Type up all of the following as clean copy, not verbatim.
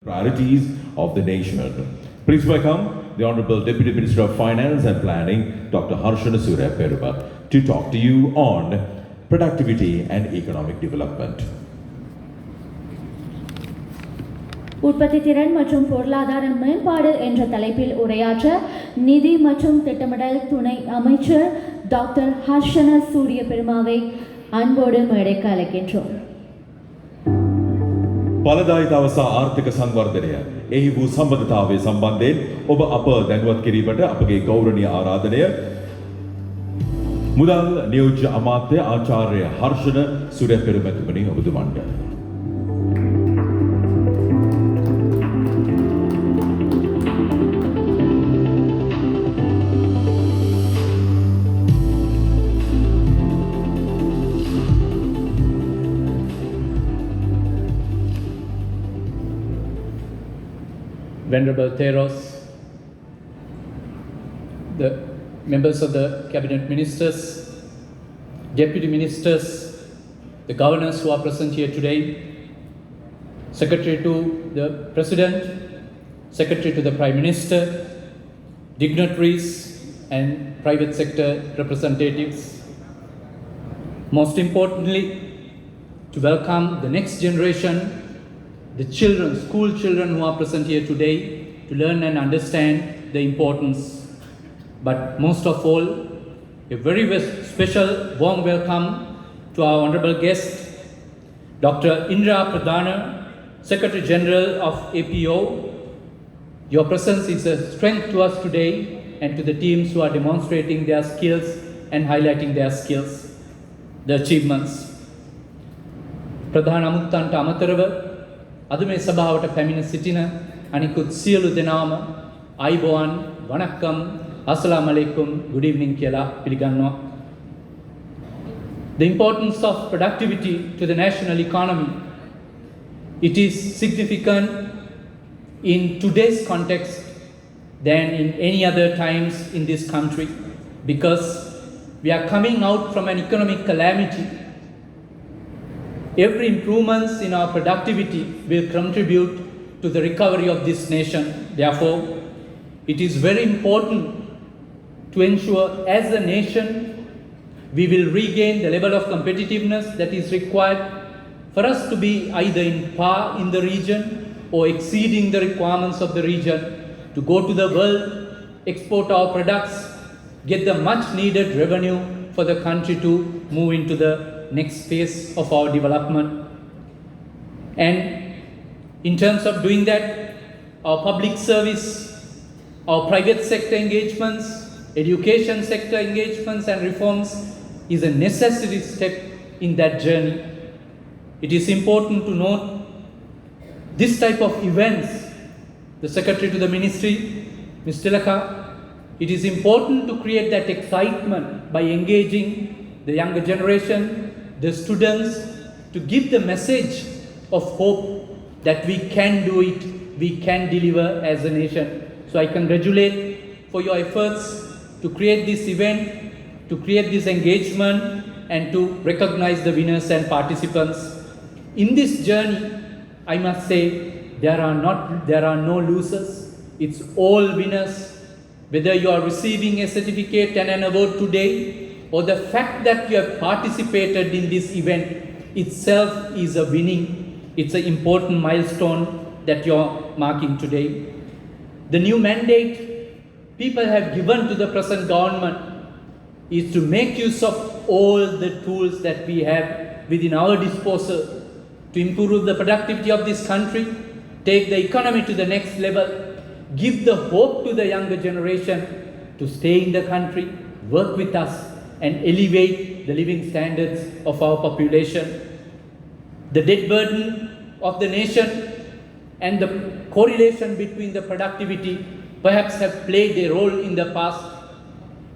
priorities of the nation. Please welcome the Honorable Deputy Minister of Finance and Planning, Dr. Harshana Surya Peruba, to talk to you on productivity and economic development. உற்பத்தி திறன் மற்றும் பொருளாதார மேம்பாடு என்ற தலைப்பில் உரையாற்ற நிதி மற்றும் திட்டமிடல் துணை அமைச்சர் டாக்டர் ஹர்ஷன சூரிய பெருமாவை அன்போடு மேடைக்கு அழைக்கின்றோம். ඵලදායි දවස ආර්ථික සංවර්ධනය එහි වූ සම්බන්ධතාවය සම්බන්ධයෙන් ඔබ අප දැනුවත් කිරීමට අපගේ ගෞරවනීය ආරාධනය මුදල් නියෝජ්‍ය අමාත්‍ය ආචාර්ය Harshana සූර්යපෙරමතුමනි ඔබතුමන්ට. Venerable Theros, the members of the Cabinet Ministers, Deputy Ministers, the governors who are present here today, Secretary to the President, Secretary to the Prime Minister, dignitaries and private sector representatives. Most importantly, to welcome the next generation, the children, school children who are present here today to learn and understand the importance. But most of all, a very special warm welcome to our honorable guest, Dr. Indra Pradhana, Secretary General of APO. Your presence is a strength to us today and to the teams who are demonstrating their skills and highlighting their skills, the achievements. Pradhana Amuttanta Amatarava, අද මේ සභාවට පැමිණ සිටින අනිකුත් සියලු දෙනාම අයිබෝවන් වණක්කම් අස්ලාම් අලයිකුම් good evening කියලා පිළිගන්නවා. The importance of productivity to the national economy, it is significant in today's context than in any other times in this country because we are coming out from an economic calamity. Every improvements in our productivity will contribute to the recovery of this nation. Therefore, it is very important to ensure as a nation we will regain the level of competitiveness that is required for us to be either in par in the region or exceeding the requirements of the region to go to the world, export our products, get the much needed revenue for the country to move into the next phase of our development. And in terms of doing that, our public service, our private sector engagements, education sector engagements and reforms is a necessary step in that journey. It is important to note this type of events, the Secretary to the Ministry, Ms. Tilaka, it is important to create that excitement by engaging the younger generation, the students, to give the message of hope that we can do it, we can deliver as a nation. So I congratulate for your efforts to create this event, to create this engagement and to recognize the winners and participants. In this journey, I must say, there are no losers. It's all winners. Whether you are receiving a certificate and an award today, or the fact that you have participated in this event itself is a winning. It's an important milestone that you're marking today. The new mandate people have given to the present government is to make use of all the tools that we have within our disposal to improve the productivity of this country, take the economy to the next level, give the hope to the younger generation to stay in the country, work with us and elevate the living standards of our population. The debt burden of the nation and the correlation between the productivity perhaps have played a role in the past.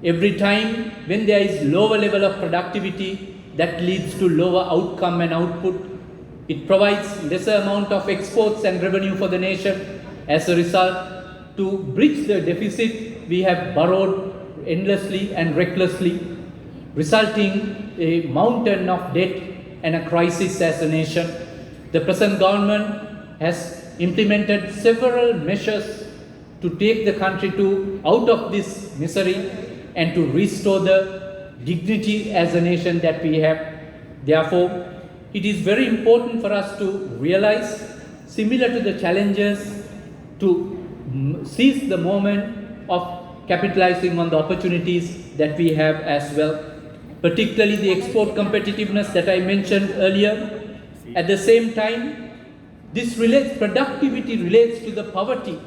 Every time when there is lower level of productivity, that leads to lower outcome and output. It provides lesser amount of exports and revenue for the nation. As a result, to bridge the deficit, we have borrowed endlessly and recklessly, resulting a mountain of debt and a crisis as a nation. The present government has implemented several measures to take the country out of this misery and to restore the dignity as a nation that we have. Therefore, it is very important for us to realize, similar to the challenges, to seize the moment of capitalizing on the opportunities that we have as well, particularly the export competitiveness that I mentioned earlier. At the same time, productivity relates to the poverty,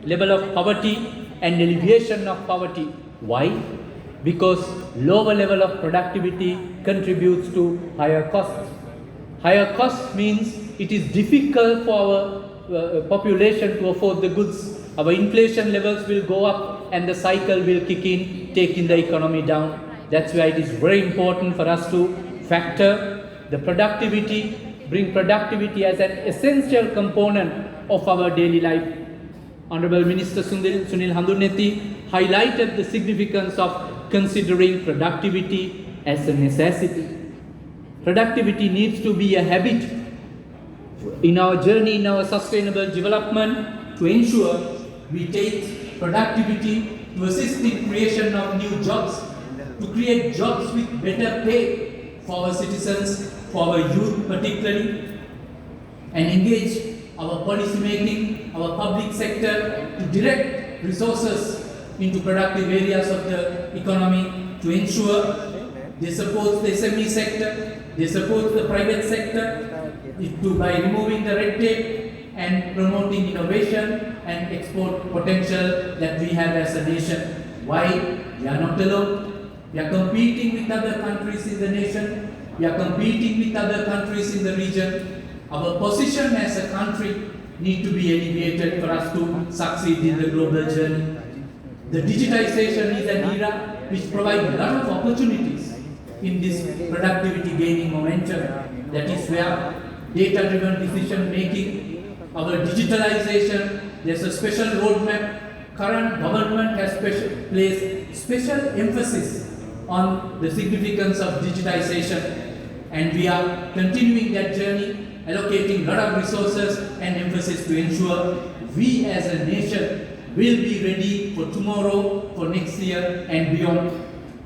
level of poverty and alleviation of poverty. Why? Because lower level of productivity contributes to higher costs. Higher costs means it is difficult for our population to afford the goods. Our inflation levels will go up and the cycle will kick in, taking the economy down. That's why it is very important for us to factor the productivity, bring productivity as an essential component of our daily life. Honorable Minister Sunil Handurnethi highlighted the significance of considering productivity as a necessity. Productivity needs to be a habit in our journey, in our sustainable development, to ensure we take productivity to assist in creation of new jobs, to create jobs with better pay for our citizens, for our youth particularly, and engage our policy making, our public sector to direct resources into productive areas of the economy to ensure they support the SME sector, they support the private sector by removing the red tape and promoting innovation and export potential that we have as a nation. Why? We are not alone. We are competing with other countries in the nation. We are competing with other countries in the region. Our position as a country needs to be elevated for us to succeed in the global journey. The digitization is an era which provides a lot of opportunities in this productivity gaining momentum. That is where data-driven decision making, our digitalization, there's a special roadmap. Current government has placed special emphasis on the significance of digitization, and we are continuing that journey, allocating a lot of resources and emphasis to ensure we as a nation will be ready for tomorrow, for next year and beyond.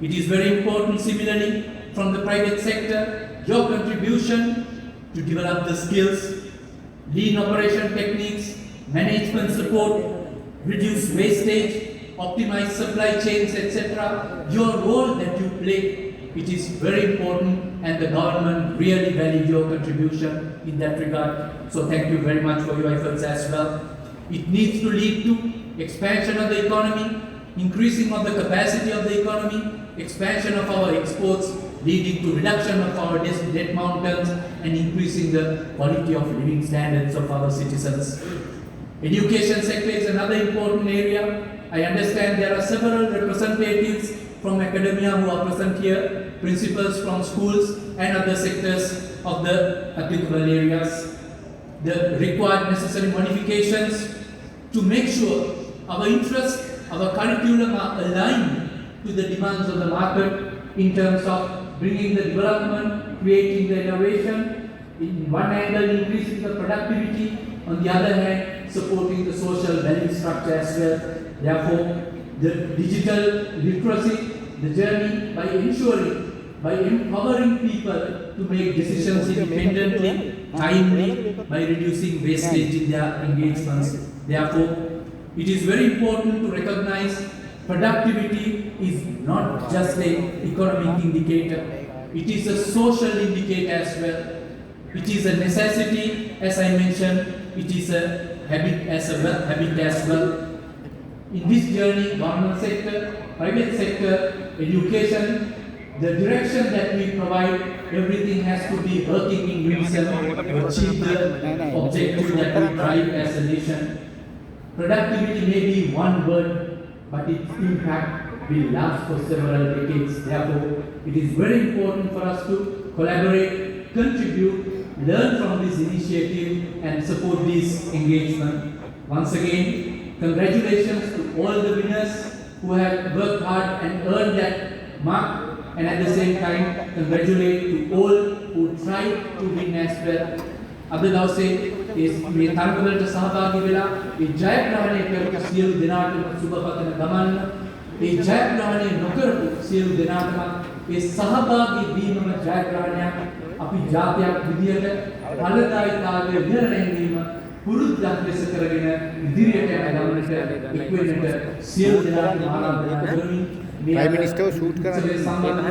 It is very important, similarly, from the private sector, your contribution to develop the skills, lean operation techniques, management support, reduce wastage, optimize supply chains, etc. Your role that you play, it is very important, and the government really values your contribution in that regard. So thank you very much for your efforts as well. It needs to lead to expansion of the economy, increasing of the capacity of the economy, expansion of our exports, leading to reduction of our debt mountains and increasing the quality of living standards of our citizens. Education sector is another important area. I understand there are several representatives from academia who are present here, principals from schools and other sectors of the applicable areas. The required necessary modifications to make sure our interests, our curriculum are aligned to the demands of the market in terms of bringing the development, creating the innovation, in one angle increasing the productivity, on the other hand supporting the social value structure as well. Therefore, the digital literacy, the journey by ensuring, by empowering people to make decisions independently, timely, by reducing wastage in their engagements. Therefore, it is very important to recognize productivity is not just an economic indicator, it is a social indicator as well. It is a necessity, as I mentioned, it is a habit as well. In this journey, government sector, private sector, education, the direction that we provide, everything has to be working in unison to achieve the objective that we drive as a nation. Productivity may be one word, but its impact will last for several decades. Therefore, it is very important for us to collaborate, contribute, learn from this initiative and support this engagement. Once again, congratulations to all the winners who have worked hard and earned that mark, and at the same time, congratulate to all who tried to win as well. අද දවසේ මේ තරගවලට සහභාගී වෙලා මේ ජයග්‍රහණය කරපු සියලු දෙනාටම සුබ පතන ගමන් මේ ජයග්‍රහණය නොකරපු සියලු දෙනාටම මේ සහභාගී වීමම ජයග්‍රහණයක් අපි ජාතියක් විදියට ඵලදායීතාවය විවරණය වීම පුරුද්දක් ලෙස කරගෙන ඉදිරියට යන ගමනට එක්වෙන්නට සියලු දෙනාටම ආරාධනා කරමි. Prime Minister shoot කරන්නේ සම්බන්ධ